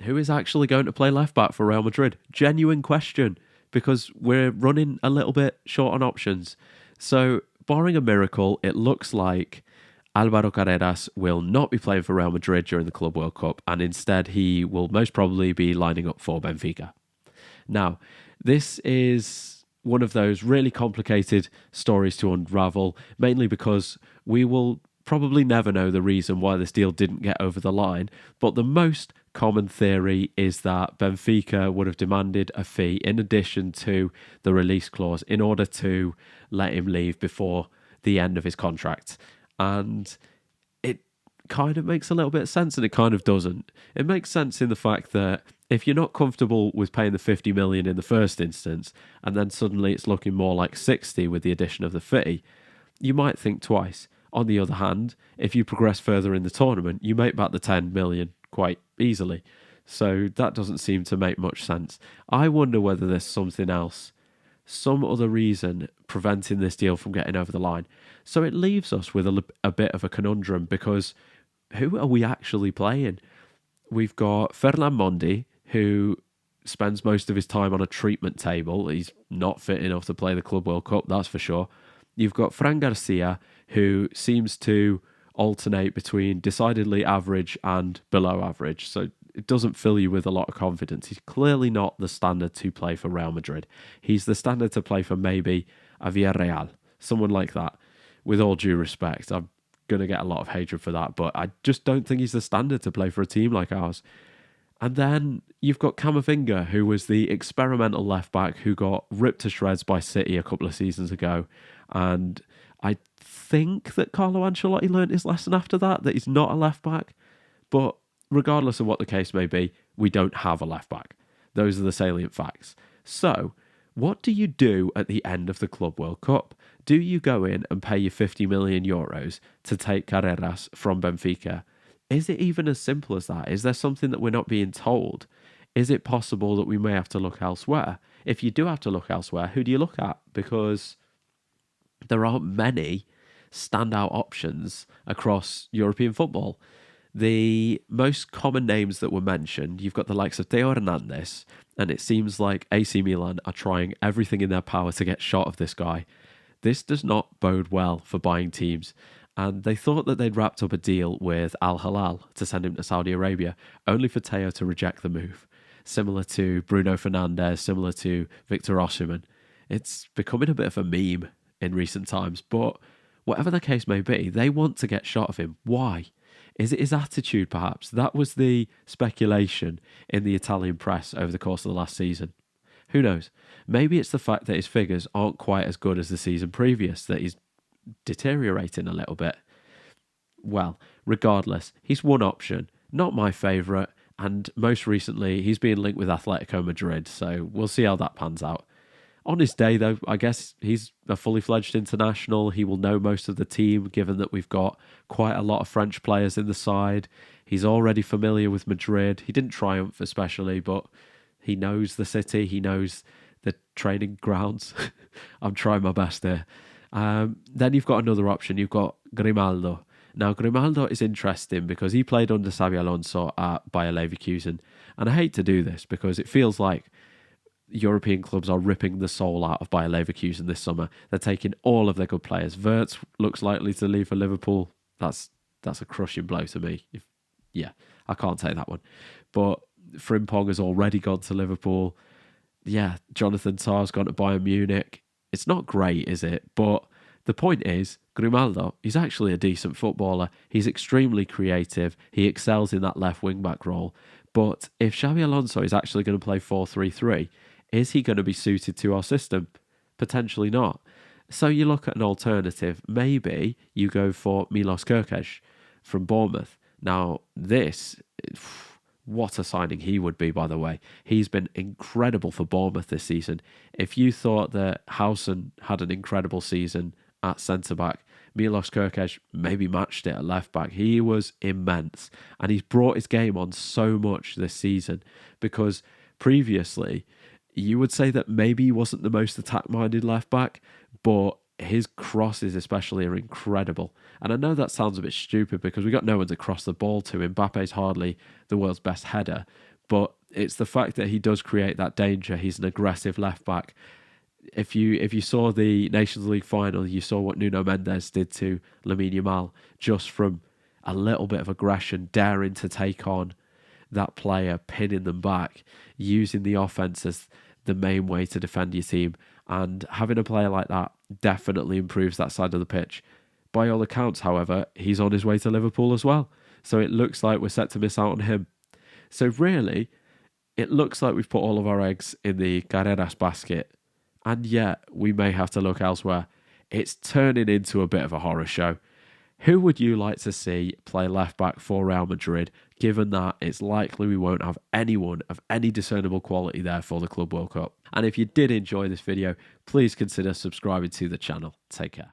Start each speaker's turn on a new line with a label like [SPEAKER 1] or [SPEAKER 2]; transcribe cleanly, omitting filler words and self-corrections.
[SPEAKER 1] who is actually going to play left back for Real Madrid? Genuine question, because we're running a little bit short on options. So, barring a miracle, it looks like Alvaro Carreras will not be playing for Real Madrid during the Club World Cup, and instead he will most probably be lining up for Benfica. Now, this is one of those really complicated stories to unravel, mainly because we will probably never know the reason why this deal didn't get over the line, but the most common theory is that Benfica would have demanded a fee in addition to the release clause in order to let him leave before the end of his contract. And it kind of makes a little bit of sense and it kind of doesn't. It makes sense in the fact that if you're not comfortable with paying the 50 million in the first instance, and then suddenly it's looking more like 60 with the addition of the fee, you might think twice. On the other hand, if you progress further in the tournament, you make back the 10 million quite easily. So that doesn't seem to make much sense. I wonder whether there's something else, some other reason preventing this deal from getting over the line. So it leaves us with a bit of a conundrum, because who are we actually playing? We've got Ferland Mondi, who spends most of his time on a treatment table. He's not fit enough to play the Club World Cup, that's for sure. You've got Fran Garcia, who seems to alternate between decidedly average and below average. So it doesn't fill you with a lot of confidence. He's clearly not the standard to play for Real Madrid. He's the standard to play for maybe a Villarreal, someone like that. With all due respect, I'm going to get a lot of hatred for that, but I just don't think he's the standard to play for a team like ours. And then you've got Camavinga, who was the experimental left-back who got ripped to shreds by City a couple of seasons ago. And I think that Carlo Ancelotti learned his lesson after that he's not a left-back. But regardless of what the case may be, we don't have a left-back. Those are the salient facts. So, what do you do at the end of the Club World Cup? Do you go in and pay your 50 million euros to take Carreras from Benfica? Is it even as simple as that? Is there something that we're not being told? Is it possible that we may have to look elsewhere? If you do have to look elsewhere, who do you look at? Because there aren't many standout options across European football. The most common names that were mentioned, you've got the likes of Theo Hernandez, and it seems like AC Milan are trying everything in their power to get shot of this guy. This does not bode well for buying teams. And they thought that they'd wrapped up a deal with Al Hilal to send him to Saudi Arabia, only for Theo to reject the move. Similar to Bruno Fernandes, similar to Victor Osimhen. It's becoming a bit of a meme in recent times, but whatever the case may be, they want to get shot of him. Why? Is it his attitude, perhaps? That was the speculation in the Italian press over the course of the last season. Who knows? Maybe it's the fact that his figures aren't quite as good as the season previous, that he's deteriorating a little bit. Well, regardless, he's one option, not my favourite, and most recently he's being linked with Atletico Madrid, so we'll see how that pans out. On his day, though, I guess he's a fully fledged international. He will know most of the team, given that we've got quite a lot of French players in the side. He's already familiar with Madrid. He didn't triumph especially, but he knows the city. He knows the training grounds. I'm trying my best here. Then you've got another option. You've got Grimaldo. Now, Grimaldo is interesting because he played under Xabi Alonso at Bayer Leverkusen. And I hate to do this because it feels like European clubs are ripping the soul out of Bayer Leverkusen this summer. They're taking all of their good players. Wirtz looks likely to leave for Liverpool. That's a crushing blow to me. I can't take that one. But Frimpong has already gone to Liverpool. Yeah, Jonathan Tah's gone to Bayern Munich. It's not great, is it? But the point is, Grimaldo, he's actually a decent footballer. He's extremely creative. He excels in that left wing-back role. But if Xabi Alonso is actually going to play 4-3-3, is he going to be suited to our system? Potentially not. So you look at an alternative. Maybe you go for Milos Kerkez from Bournemouth. Now, what a signing he would be, by the way. He's been incredible for Bournemouth this season. If you thought that Howson had an incredible season at centre-back, Milos Kerkez maybe matched it at left-back. He was immense. And he's brought his game on so much this season because previously you would say that maybe he wasn't the most attack-minded left-back, but his crosses especially are incredible. And I know that sounds a bit stupid because we got no one to cross the ball to. Mbappe's hardly the world's best header, But it's the fact that he does create that danger. He's an aggressive left back. If you saw the Nations League final, you saw what Nuno Mendes did to Lamine Yamal, just from a little bit of aggression, daring to take on that player, pinning them back, using the offense as the main way to defend your team. And having a player like that definitely improves that side of the pitch. By all accounts, however, he's on his way to Liverpool as well. So it looks like we're set to miss out on him. So really, it looks like we've put all of our eggs in the Carreras basket. And yet, we may have to look elsewhere. It's turning into a bit of a horror show. Who would you like to see play left back for Real Madrid, given that it's likely we won't have anyone of any discernible quality there for the Club World Cup? And if you did enjoy this video, please consider subscribing to the channel. Take care.